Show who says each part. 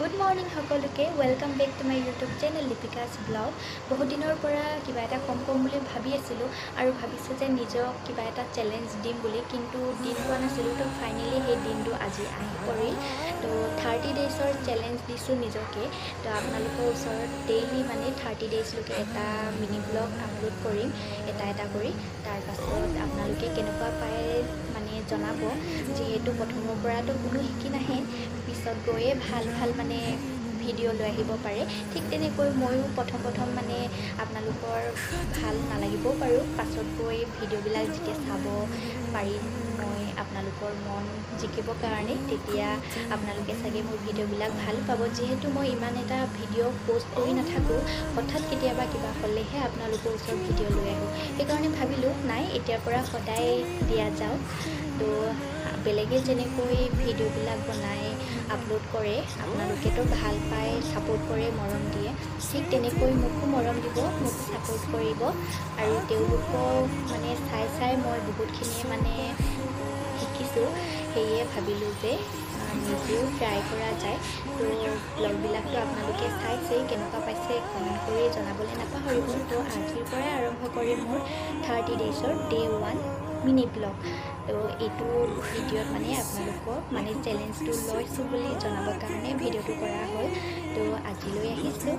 Speaker 1: Good morning সকলোকে welcome back to my YouTube channel Lipika's vlog. বহুত দিনৰ পৰা কিবা এটা কম বুলি ভাবি আছিলোঁ আৰু ভাবিছোঁ যে নিজক কিবা এটা চেলেঞ্জ দিম বুলি, কিন্তু দিন পোৱা নাছিলোঁ। তো ফাইনেলি সেই দিনটো আজি আহি পৰিল। তো 30 ডেইজৰ চেলেঞ্জ দিছোঁ নিজকে। তো আপোনালোকৰ ওচৰত ডেইলি মানে 30 ডেইজলৈকে এটা মিনি ব্লগ আপলোড কৰিম এটা কৰি। তাৰপাছত আপোনালোকে কেনেকুৱা পায় মানে জনাব, যিহেতু প্ৰথমৰ পৰাতো কোনো শিকি নাহে, পিছত গৈয়ে ভাল মানে ভিডিঅ' লৈ আহিব পাৰে। ঠিক তেনেকৈ ময়ো প্ৰথম মানে আপোনালোকৰ ভাল নালাগিবও পাৰোঁ, পাছত গৈ ভিডিঅ'বিলাক যেতিয়া চাব পাৰিম মই আপোনালোকৰ মন জিকিবৰ কাৰণে, তেতিয়া আপোনালোকে চাগে মোৰ ভিডিঅ'বিলাক ভাল পাব। যিহেতু মই ইমান এটা ভিডিঅ' পষ্ট কৰি নাথাকোঁ, হঠাৎ কেতিয়াবা কিবা হ'লেহে আপোনালোকৰ ওচৰত ভিডিঅ' লৈ আহোঁ। সেইকাৰণে ভাবিলোঁ নাই, এতিয়াৰ পৰা সদায় দিয়া যাওক। তো বেলেগে যেনেকৈ ভিডিঅ'বিলাক বনাই আপলোড কৰে, আপোনালোকেতো ভাল পায়, ছাপোৰ্ট কৰে, মৰম দিয়ে, ঠিক তেনেকৈ মোকো মৰম দিব, মোক ছাপোৰ্ট কৰিব। আৰু তেওঁলোকক মানে চাই মই বহুতখিনিয়ে মানে শিকিছোঁ। সেয়ে ভাবিলোঁ যে নিজেও ট্ৰাই কৰা যায়। তো ব্লগবিলাকতো আপোনালোকে চাইছেই, কেনেকুৱা পাইছে কমেণ্ট কৰি জনাবলৈ নাপাহৰিব। তো আজিৰ পৰাই আৰম্ভ কৰিম মোৰ 30 ডেইজৰ Day 1 মিনি ব্লগ। তো এইটো ভিডিঅ'ত মানে আপোনালোকক মানে চেলেঞ্জটো লৈছোঁ বুলি জনাবৰ কাৰণে ভিডিঅ'টো কৰা হ'ল। তো আজিলৈ আহিছোঁ।